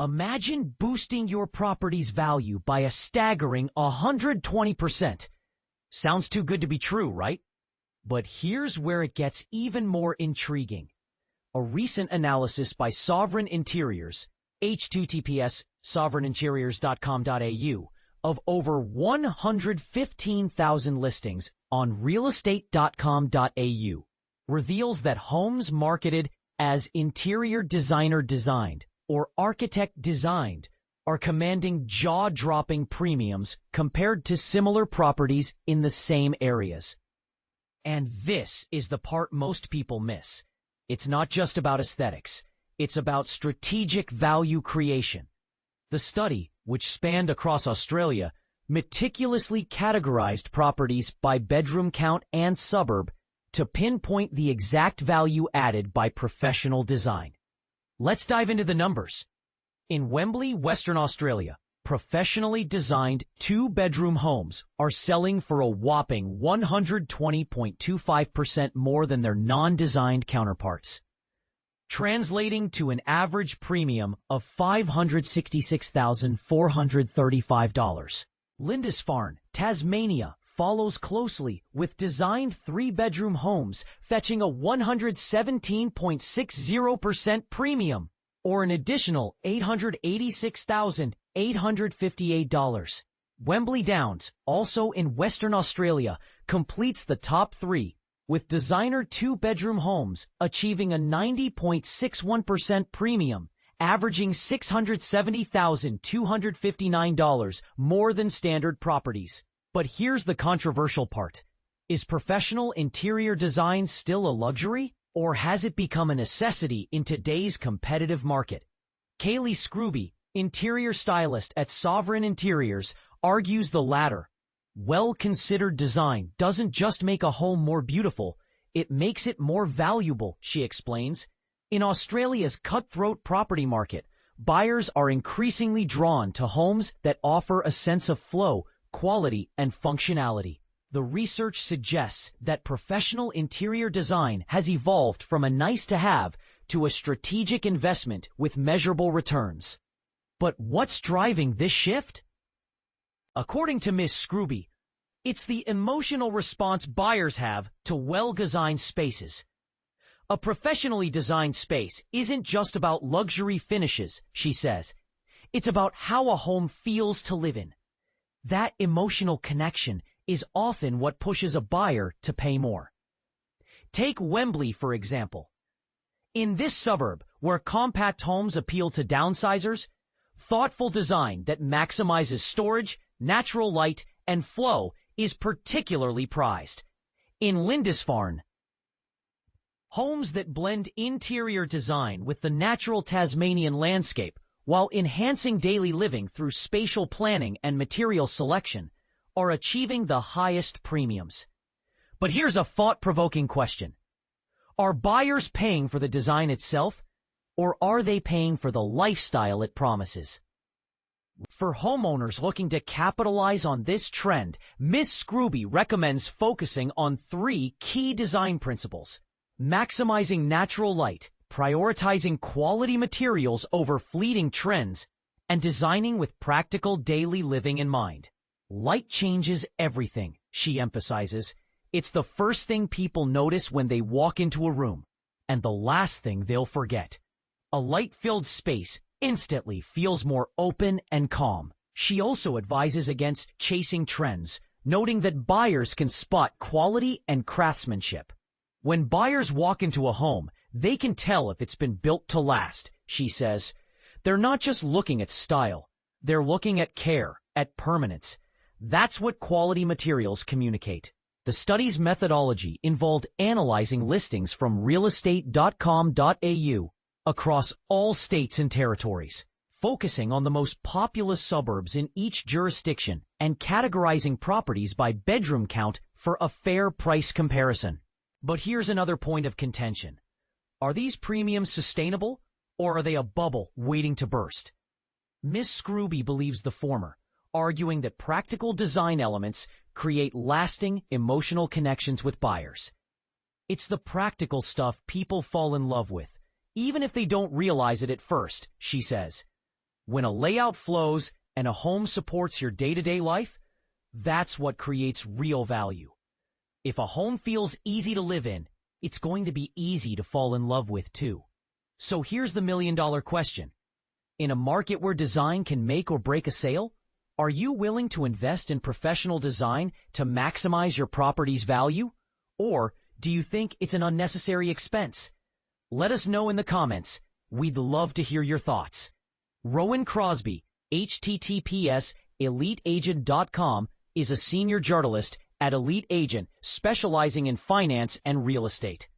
Imagine boosting your property's value by a staggering 120%. Sounds too good to be true, right? But here's where it gets even more intriguing. A recent analysis by Sovereign Interiors, https://sovereigninteriors.com.au, of over 115,000 listings on realestate.com.au reveals that homes marketed as interior designer designed or architect designed are commanding jaw-dropping premiums compared to similar properties in the same areas. And this is the part most people miss. It's not just about aesthetics. It's about strategic value creation. The study, which spanned across Australia, meticulously categorized properties by bedroom count and suburb to pinpoint the exact value added by professional design. Let's dive into the numbers. In Wembley, Western Australia, professionally designed two-bedroom homes are selling for a whopping 120.25% more than their non-designed counterparts, translating to an average premium of $566,435. Lindisfarne, Tasmania, follows closely with designed three-bedroom homes fetching a 117.60% premium, or an additional $886,858. Wembley Downs, also in Western Australia, completes the top three, with designer two-bedroom homes achieving a 90.61% premium, averaging $670,259 more than standard properties. But here's the controversial part. Is professional interior design still a luxury, or has it become a necessity in today's competitive market? Kaylee Scrooby, interior stylist at Sovereign Interiors, argues the latter. Well-considered design doesn't just make a home more beautiful, it makes it more valuable, she explains. In Australia's cutthroat property market, buyers are increasingly drawn to homes that offer a sense of flow, quality, and functionality. The research suggests that professional interior design has evolved from a nice-to-have to a strategic investment with measurable returns. But what's driving this shift? According to Ms. Scrooby, it's the emotional response buyers have to well-designed spaces. A professionally designed space isn't just about luxury finishes, she says. It's about how a home feels to live in. That emotional connection is often what pushes a buyer to pay more. Take Wembley, for example. In this suburb, where compact homes appeal to downsizers, thoughtful design that maximizes storage, natural light, and flow is particularly prized. In Lindisfarne, homes that blend interior design with the natural Tasmanian landscape while enhancing daily living through spatial planning and material selection are achieving the highest premiums. But here's a thought-provoking question. Are buyers paying for the design itself, or are they paying for the lifestyle it promises? For homeowners looking to capitalize on this trend, Ms. Scrooby recommends focusing on three key design principles: maximizing natural light, prioritizing quality materials over fleeting trends, and designing with practical daily living in mind. Light changes everything, she emphasizes. It's the first thing people notice when they walk into a room, and the last thing they'll forget. A light-filled space instantly feels more open and calm. She also advises against chasing trends, noting that buyers can spot quality and craftsmanship. When buyers walk into a home, they can tell if it's been built to last, she says. They're not just looking at style. They're looking at care, at permanence. That's what quality materials communicate. The study's methodology involved analyzing listings from realestate.com.au across all states and territories, focusing on the most populous suburbs in each jurisdiction and categorizing properties by bedroom count for a fair price comparison. But here's another point of contention. Are these premiums sustainable, or are they a bubble waiting to burst? Ms. Scrooby believes the former, arguing that practical design elements create lasting emotional connections with buyers. It's the practical stuff people fall in love with, even if they don't realize it at first, she says. When a layout flows and a home supports your day-to-day life, that's what creates real value. If a home feels easy to live in, it's going to be easy to fall in love with too. So here's the million-dollar question. In a market where design can make or break a sale, are you willing to invest in professional design to maximize your property's value? Or do you think it's an unnecessary expense? Let us know in the comments. We'd love to hear your thoughts. Rowan Crosby, https eliteagent.com, is a senior journalist at Elite Agent specializing in finance and real estate.